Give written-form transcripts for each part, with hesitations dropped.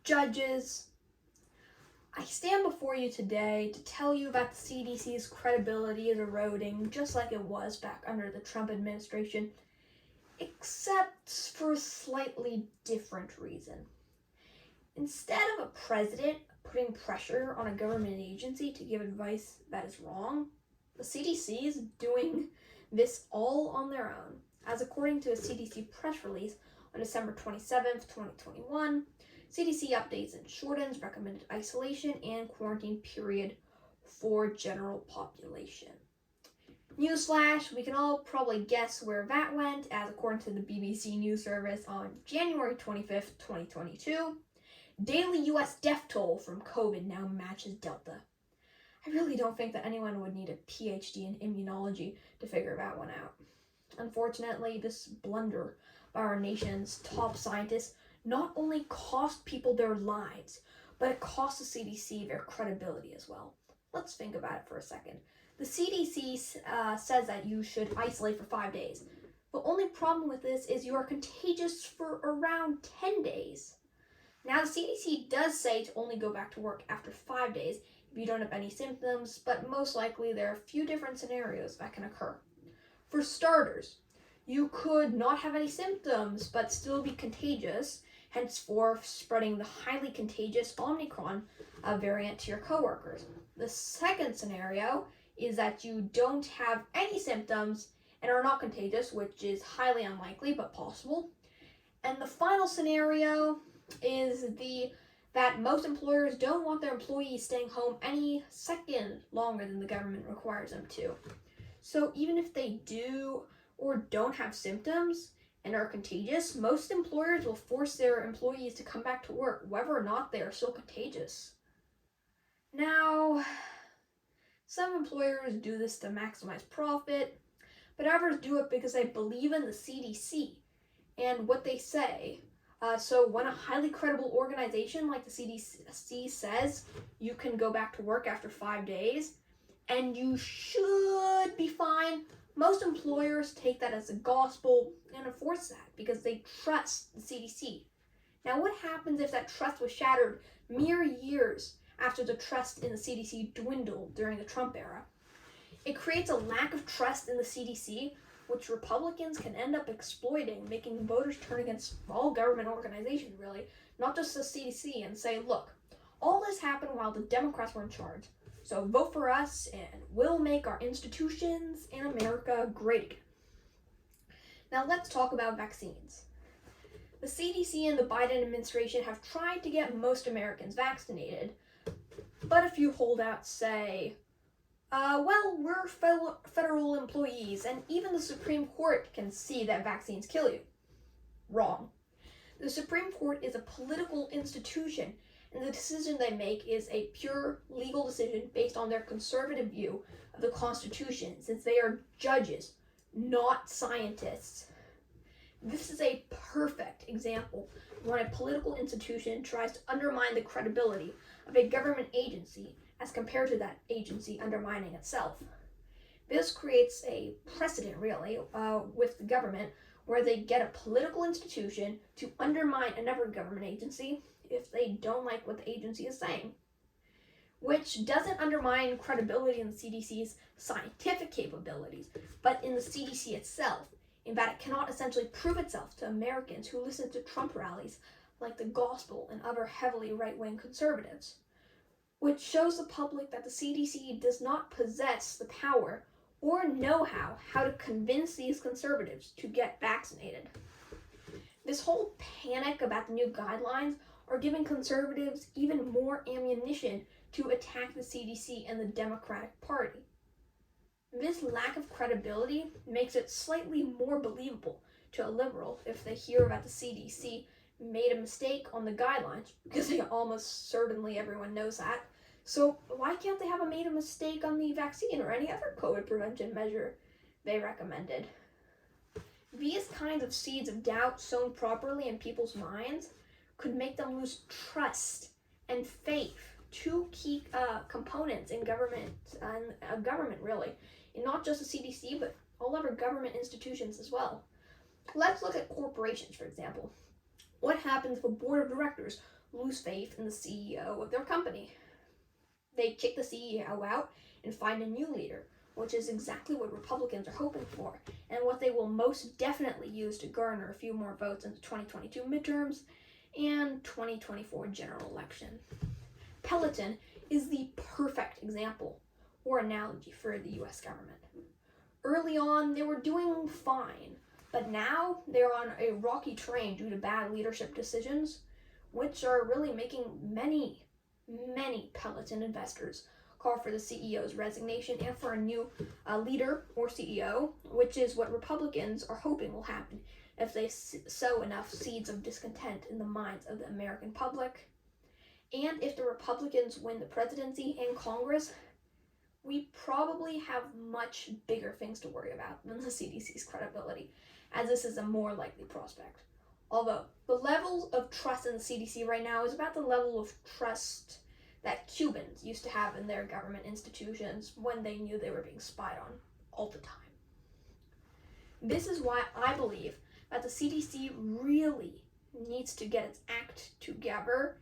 judges. I stand before you today to tell you that the CDC's credibility is eroding just like it was back under the Trump administration, except for a slightly different reason. Instead of a president putting pressure on a government agency to give advice that is wrong, the CDC is doing this all on their own, as according to a CDC press release on December 27th, 2021, CDC updates and shortens recommended isolation and quarantine period for general population. Newsflash, we can all probably guess where that went, as according to the BBC News Service on January 25th, 2022, daily US death toll from COVID now matches Delta. I really don't think that anyone would need a PhD in immunology to figure that one out. Unfortunately, this blunder by our nation's top scientists not only cost people their lives, but it cost the CDC their credibility as well. Let's think about it for a second. The CDC says that you should isolate for 5 days. The only problem with this is you are contagious for around 10 days. Now, the CDC does say to only go back to work after 5 days if you don't have any symptoms, but most likely there are a few different scenarios that can occur. For starters, you could not have any symptoms but still be contagious, henceforth spreading the highly contagious Omicron variant to your coworkers. The second scenario is that you don't have any symptoms and are not contagious, which is highly unlikely but possible. And the final scenario is that most employers don't want their employees staying home any second longer than the government requires them to. So even if they do or don't have symptoms and are contagious, most employers will force their employees to come back to work whether or not they are still contagious. Now, some employers do this to maximize profit, but others do it because they believe in the CDC and what they say. So when a highly credible organization like the CDC says you can go back to work after 5 days and you should be fine, most employers take that as a gospel and enforce that because they trust the CDC. Now, what happens if that trust was shattered mere years after the trust in the CDC dwindled during the Trump era? It creates a lack of trust in the CDC, which Republicans can end up exploiting, making voters turn against all government organizations, really, not just the CDC, and say, look, all this happened while the Democrats were in charge. So vote for us and we'll make our institutions in America great again. Now let's talk about vaccines. The CDC and the Biden administration have tried to get most Americans vaccinated, but a few holdouts say, well, we're federal employees and even the Supreme Court can see that vaccines kill you. Wrong. The Supreme Court is a political institution, and the decision they make is a pure legal decision based on their conservative view of the Constitution, since they are judges, not scientists. This is a perfect example of when a political institution tries to undermine the credibility of a government agency as compared to that agency undermining itself. This creates a precedent, really, with the government where they get a political institution to undermine another government agency if they don't like what the agency is saying, which doesn't undermine credibility in the CDC's scientific capabilities, but in the CDC itself, in that it cannot essentially prove itself to Americans who listen to Trump rallies like the gospel and other heavily right-wing conservatives, which shows the public that the CDC does not possess the power or know-how to convince these conservatives to get vaccinated. This whole panic about the new guidelines are giving conservatives even more ammunition to attack the CDC and the Democratic Party. This lack of credibility makes it slightly more believable to a liberal if they hear that the CDC made a mistake on the guidelines, because almost certainly everyone knows that. So why can't they have made a mistake on the vaccine or any other COVID prevention measure they recommended? These kinds of seeds of doubt sown properly in people's minds could make them lose trust and faith, two key components in government, really, and not just the CDC, but all other government institutions as well. Let's look at corporations, for example. What happens if a board of directors lose faith in the CEO of their company. They kick the CEO out and find a new leader, which is exactly what Republicans are hoping for, and what they will most definitely use to garner a few more votes in the 2022 midterms and 2024 general election. Peloton is the perfect example or analogy for the US government. Early on, they were doing fine, but now they're on a rocky terrain due to bad leadership decisions, which are really making many Peloton investors call for the CEO's resignation and for a new leader or CEO, which is what Republicans are hoping will happen if they sow enough seeds of discontent in the minds of the American public. And if the Republicans win the presidency and Congress, we probably have much bigger things to worry about than the CDC's credibility, as this is a more likely prospect. Although, the levels of trust in the CDC right now is about the level of trust that Cubans used to have in their government institutions when they knew they were being spied on all the time. This is why I believe that the CDC really needs to get its act together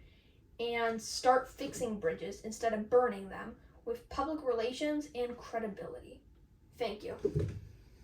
and start fixing bridges instead of burning them with public relations and credibility. Thank you.